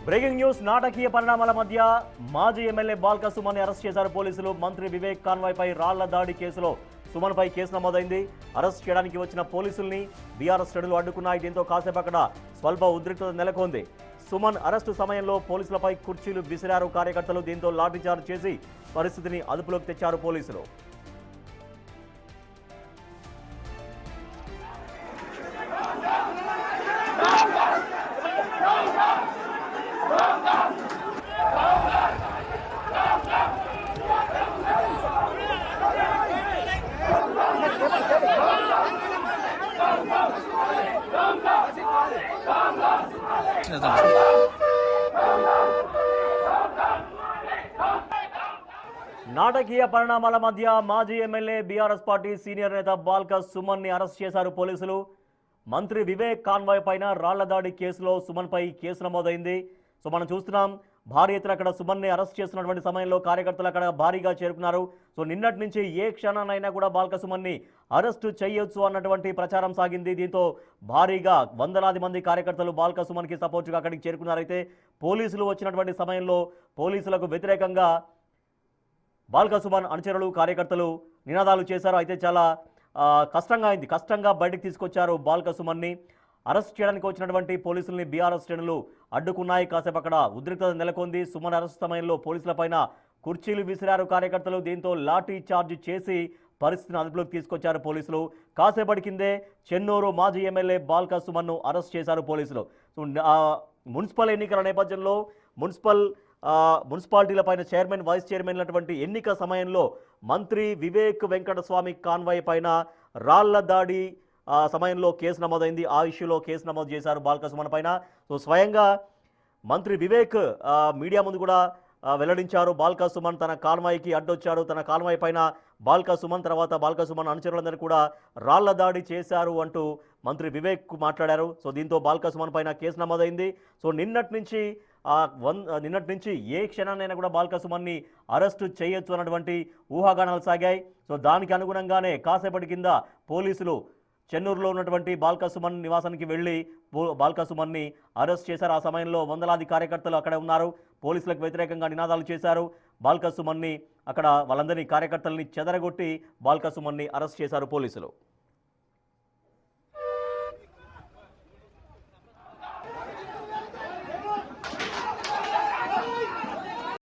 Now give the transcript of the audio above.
Breaking news నాటకీయ పరిణామాల మధ్య మాజీ ఎమ్మెల్యే బాల్క సుమన్ అరెస్ట్ చేశారు పోలీసులు. మంత్రి వివేక్ కాన్వాయ్ పై రాళ్ల దాడి కేసులో సుమన్ పై కేసు నమోదైంది. అరెస్ట్ చేయడానికి వచ్చిన పోలీసుల్ని బీఆర్ఎస్ శ్రేణులు అడ్డుకున్నాయి. దీంతో కాసేపు అక్కడ స్వల్ప ఉద్రిక్తత నెలకొంది. సుమన్ అరెస్టు సమయంలో పోలీసులపై కుర్చీలు విసిరారు కార్యకర్తలు. దీంతో లాఠీచార్జ్ చేసి పరిస్థితిని అదుపులోకి తెచ్చారు పోలీసులు. నాటకీయ పరిణామాల మధ్య మాజీ ఎమ్మెల్యే బీఆర్ఎస్ పార్టీ సీనియర్ నేత బాల్క సుమన్ ని అరెస్ట్ చేశారు పోలీసులు. మంత్రి వివేక్ కాన్వాయ్ పైన రాళ్ల దాడి కేసులో సుమన్ పై కేసు నమోదైంది. సో మనం చూస్తున్నాం, భారీ ఎత్తున అక్కడ సుమన్ ని అరెస్ట్ చేస్తున్నటువంటి సమయంలో కార్యకర్తలు అక్కడ భారీగా చేరుకున్నారు. సో నిన్నటి నుంచి ఏ క్షణానైనా కూడా బాల్క సుమన్ ని అరెస్టు చేయొచ్చు అన్నటువంటి ప్రచారం సాగింది. దీంతో భారీగా వందలాది మంది కార్యకర్తలు బాల్క సుమన్ కి సపోర్టుగా అక్కడికి చేరుకున్నారైతే పోలీసులు వచ్చినటువంటి సమయంలో పోలీసులకు వ్యతిరేకంగా బాల్క సుమన్ అనుచరులు కార్యకర్తలు నినాదాలు చేశారు. అయితే చాలా కష్టంగా బయటకు తీసుకొచ్చారు బాల్క సుమన్ని. అరెస్ట్ చేయడానికి వచ్చినటువంటి పోలీసుల్ని బీఆర్ఎస్ శ్రేణులు అడ్డుకున్నాయి. కాసేపు అక్కడ ఉద్రిక్తత నెలకొంది. సుమన్ అరెస్ట్ సమయంలో పోలీసులపైన కుర్చీలు విసిరారు కార్యకర్తలు. దీంతో లాఠీ చార్జ్ చేసి పరిస్థితిని అదుపులోకి తీసుకొచ్చారు పోలీసులు. కాసేపటి కిందే చెన్నూరు మాజీ ఎమ్మెల్యే బాల్క సుమన్ను అరెస్ట్ చేశారు పోలీసులు. మున్సిపల్ ఎన్నికల నేపథ్యంలో మున్సిపాలిటీలపైన చైర్మన్ వైస్ చైర్మన్ అటువంటి ఎన్నిక సమయంలో మంత్రి వివేక్ వెంకటస్వామి కాన్వాయ్ పైన రాళ్ల దాడి సమయంలో కేసు నమోదైంది. ఆ ఇష్యూలో కేసు నమోదు చేశారు బాల్క సుమన్ పైన. సో స్వయంగా మంత్రి వివేక్ మీడియా ముందు కూడా వెల్లడించారు, బాల్క సుమన్ తన కాన్వాయ్కి అడ్డొచ్చారు, తన కాన్వాయ్ పైన బాల్క సుమన్ తర్వాత బాల్క సుమన్ అనుచరులందరూ కూడా రాళ్ల దాడి చేశారు అంటూ మంత్రి వివేక్ మాట్లాడారు. సో దీంతో బాల్క సుమన్ పైన కేసు నమోదైంది. సో నిన్నటి నుంచి ఏ క్షణాన్నైనా కూడా బాల్క సుమన్ని అరెస్టు చేయొచ్చు అన్నటువంటి ఊహాగానాలు సాగాయి. సో దానికి అనుగుణంగానే కాసేపటి కింద పోలీసులు చెన్నూరులో ఉన్నటువంటి బాల్క సుమన్ నివాసానికి వెళ్లి బాల్క సుమన్ని అరెస్ట్ చేశారు. ఆ సమయంలో వందలాది కార్యకర్తలు అక్కడ ఉన్నారు. పోలీసులకు వ్యతిరేకంగా నినాదాలు చేశారు. బాల్క సుమన్ని అక్కడ వాళ్ళందరినీ కార్యకర్తల్ని చెదరగొట్టి బాల్క సుమన్ని అరెస్ట్ చేశారు పోలీసులు.